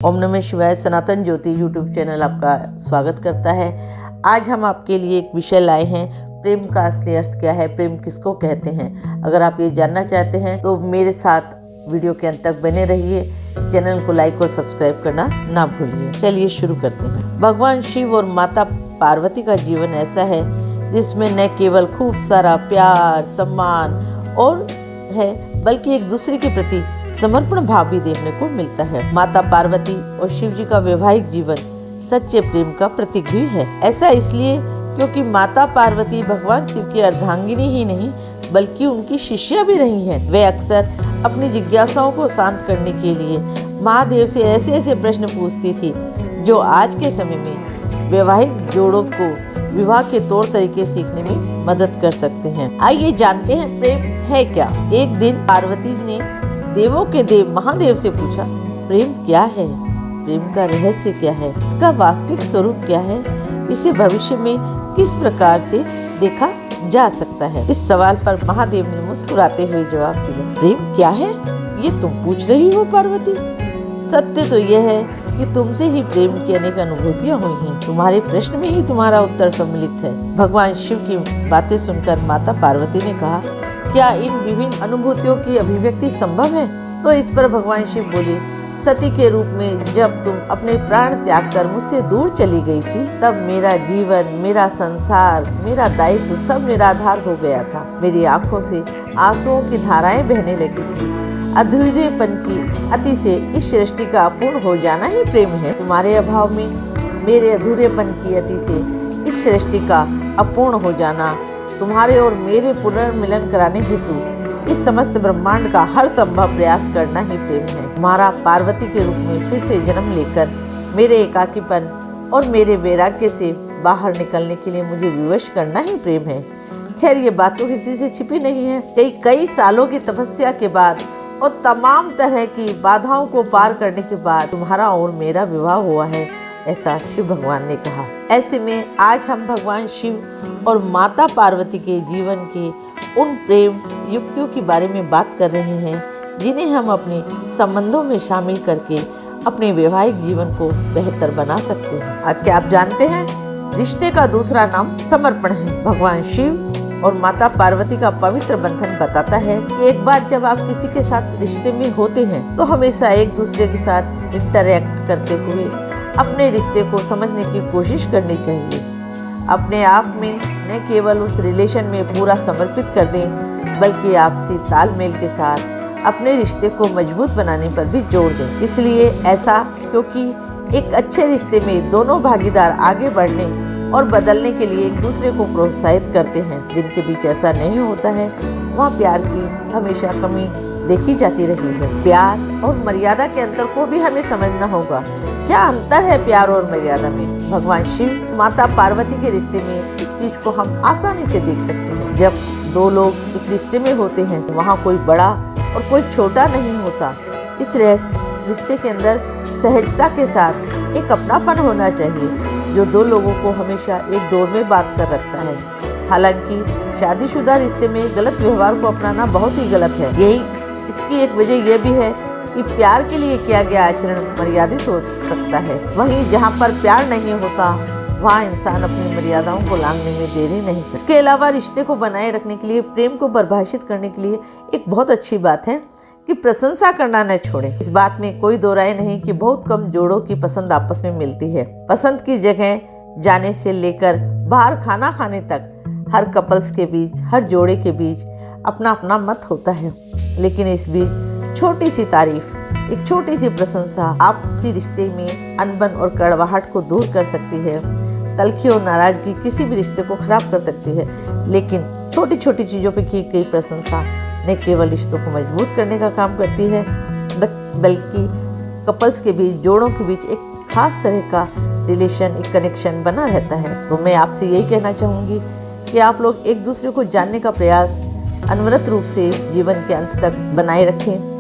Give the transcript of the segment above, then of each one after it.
ओम नमः शिवाय। सनातन ज्योति YouTube channel आपका स्वागत करता है। आज हम आपके लिए एक विषय लाए हैं, प्रेम का असली अर्थ क्या है, प्रेम किसको कहते हैं। अगर आप ये जानना चाहते हैं तो मेरे साथ वीडियो के अंत तक बने रहिए। चैनल को लाइक और सब्सक्राइब करना ना भूलिए। चलिए शुरू करते हैं। भगवान शिव और माता पार्वती का जीवन ऐसा है जिसमें न केवल खूब सारा प्यार सम्मान और है, बल्कि एक दूसरे के प्रति समर्पण भाव भी देखने को मिलता है। माता पार्वती और शिव जी का वैवाहिक जीवन सच्चे प्रेम का प्रतीक भी है। ऐसा इसलिए क्योंकि माता पार्वती भगवान शिव की अर्धांगिनी ही नहीं बल्कि उनकी शिष्या भी रही हैं। वे अक्सर अपनी जिज्ञासाओं को शांत करने के लिए महादेव से ऐसे ऐसे प्रश्न पूछती थी जो आज के समय में वैवाहिक जोड़ों को विवाह के तौर तरीके सीखने में मदद कर सकते हैं। आइए जानते हैं प्रेम है क्या। एक दिन पार्वती ने देवों के देव महादेव से पूछा, प्रेम क्या है, प्रेम का रहस्य क्या है, इसका वास्तविक स्वरूप क्या है, इसे भविष्य में किस प्रकार से देखा जा सकता है। इस सवाल पर महादेव ने मुस्कुराते हुए जवाब दिया, प्रेम क्या है ये तुम पूछ रही हो पार्वती। सत्य तो यह है कि तुमसे ही प्रेम की अनेक अनुभूतियां हुई हैं। तुम्हारे प्रश्न में ही तुम्हारा उत्तर सम्मिलित है। भगवान शिव की बातें सुनकर माता पार्वती ने कहा, क्या इन विभिन्न अनुभूतियों की अभिव्यक्ति संभव है? तो इस पर भगवान शिव बोले, सती के रूप में जब तुम अपने प्राण त्याग कर मुझसे दूर चली गई थी, तब मेरा जीवन, मेरा संसार, मेरा दायित्व सब निराधार हो गया था। मेरी आंखों से आंसुओं की धाराएं बहने लगी थी। अधूरेपन की अति से इस सृष्टि का अपूर्ण हो जाना ही प्रेम है। तुम्हारे अभाव में मेरे अधूरेपन की अति से इस सृष्टि का अपूर्ण हो जाना, तुम्हारे और मेरे पुनर्मिलन कराने हेतु इस समस्त ब्रह्मांड का हर संभव प्रयास करना ही प्रेम है। तुम्हारा पार्वती के रूप में फिर से जन्म लेकर मेरे एकाकीपन और मेरे वैराग्य से बाहर निकलने के लिए मुझे विवश करना ही प्रेम है। खैर, ये बात तो किसी से छिपी नहीं है। कई सालों की तपस्या के बाद और तमाम तरह की बाधाओं को पार करने के बाद तुम्हारा और मेरा विवाह हुआ है, ऐसा शिव भगवान ने कहा। ऐसे में आज हम भगवान शिव और माता पार्वती के जीवन के उन प्रेम युक्तियों के बारे में बात कर रहे हैं जिन्हें हम अपने संबंधों में शामिल करके अपने वैवाहिक जीवन को बेहतर बना सकते हैं। क्या आप जानते हैं, रिश्ते का दूसरा नाम समर्पण है। भगवान शिव और माता पार्वती का पवित्र बंधन बताता है कि एक बार जब आप किसी के साथ रिश्ते में होते हैं तो हमेशा एक दूसरे के साथ इंटरैक्ट करते हुए अपने रिश्ते को समझने की कोशिश करनी चाहिए। अपने आप में न केवल उस रिलेशन में पूरा समर्पित कर दें बल्कि आपसी तालमेल के साथ अपने रिश्ते को मजबूत बनाने पर भी जोर दें। इसलिए ऐसा क्योंकि एक अच्छे रिश्ते में दोनों भागीदार आगे बढ़ने और बदलने के लिए एक दूसरे को प्रोत्साहित करते हैं। जिनके बीच ऐसा नहीं होता है वहाँ प्यार की हमेशा कमी देखी जाती रही है। प्यार और मर्यादा के अंतर को भी हमें समझना होगा। क्या अंतर है प्यार और मर्यादा में? भगवान शिव माता पार्वती के रिश्ते में इस चीज को हम आसानी से देख सकते हैं। जब दो लोग एक रिश्ते में होते हैं वहाँ कोई बड़ा और कोई छोटा नहीं होता। इस रिश्ते के अंदर सहजता के साथ एक अपनापन होना चाहिए जो दो लोगों को हमेशा एक डोर में बांध कर रखता है। हालांकि शादीशुदा रिश्ते में गलत व्यवहार को अपनाना बहुत ही गलत है। यही इसकी एक वजह यह भी है कि प्यार के लिए किया गया आचरण मर्यादित हो सकता है। वहीं जहाँ पर प्यार नहीं होता वहाँ इंसान अपनी मर्यादाओं को लांघने में देरी नहीं करता। इसके अलावा रिश्ते को बनाए रखने के लिए, प्रेम को परिभाषित करने के लिए एक बहुत अच्छी बात है कि प्रशंसा करना न छोड़ें। इस बात में कोई दो राय नहीं कि बहुत कम जोड़ों की पसंद आपस में मिलती है। पसंद की जगह जाने से लेकर बाहर खाना खाने तक हर कपल्स के बीच, हर जोड़े के बीच अपना अपना मत होता है। लेकिन इस बीच छोटी सी तारीफ, एक छोटी सी प्रशंसा आपसी रिश्ते में अनबन और कड़वाहट को दूर कर सकती है। तल्खी और नाराजगी किसी भी रिश्ते को खराब कर सकती है। लेकिन छोटी छोटी चीज़ों पर की गई प्रशंसा न केवल रिश्तों को मजबूत करने का काम करती है बल्कि कपल्स के बीच, जोड़ों के बीच एक खास तरह का रिलेशन, एक कनेक्शन बना रहता है। तो मैं आपसे यही कहना चाहूँगी कि आप लोग एक दूसरे को जानने का प्रयास अनवरत रूप से जीवन के अंत तक बनाए रखें।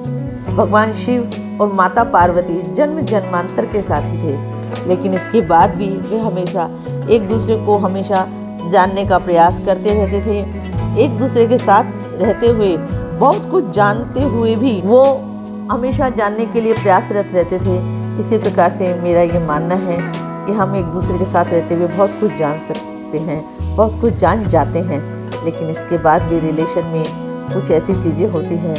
भगवान शिव और माता पार्वती जन्म जन्मांतर के साथी थे, लेकिन इसके बाद भी वे हमेशा एक दूसरे को हमेशा जानने का प्रयास करते रहते थे। एक दूसरे के साथ रहते हुए, बहुत कुछ जानते हुए भी वो हमेशा जानने के लिए प्रयासरत रहते थे इसी प्रकार से मेरा ये मानना है कि हम एक दूसरे के साथ रहते हुए बहुत कुछ जान सकते हैं, बहुत कुछ जान जाते हैं, लेकिन इसके बाद भी रिलेशन में कुछ ऐसी चीज़ें होती हैं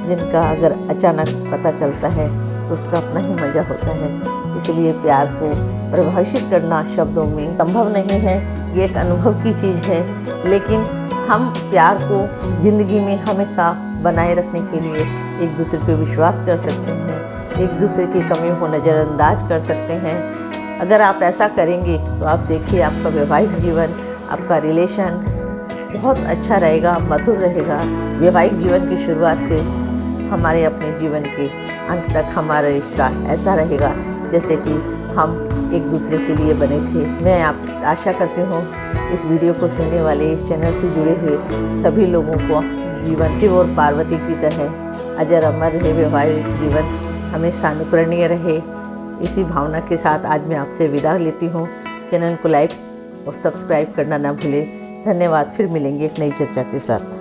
जिनका अगर अचानक पता चलता है तो उसका अपना ही मज़ा होता है। इसलिए प्यार को परिभाषित करना शब्दों में संभव नहीं है, ये एक अनुभव की चीज़ है। लेकिन हम प्यार को ज़िंदगी में हमेशा बनाए रखने के लिए एक दूसरे पे विश्वास कर सकते हैं, एक दूसरे की कमी को नज़रअंदाज कर सकते हैं। अगर आप ऐसा करेंगे तो आप देखिए आपका वैवाहिक जीवन, आपका रिलेशन बहुत अच्छा रहेगा, मधुर रहेगा। वैवाहिक जीवन की शुरुआत से हमारे अपने जीवन के अंत तक हमारा रिश्ता ऐसा रहेगा जैसे कि हम एक दूसरे के लिए बने थे। मैं आप आशा करती हूँ इस वीडियो को सुनने वाले, इस चैनल से जुड़े हुए सभी लोगों को जीवन शिव और पार्वती की तरह अजर अमर रहे, वैवाहिक जीवन हमेशा अनुकरणीय रहे। इसी भावना के साथ आज मैं आपसे विदा लेती हूँ। चैनल को लाइक और सब्सक्राइब करना ना भूलें। धन्यवाद। फिर मिलेंगे एक नई चर्चा के साथ।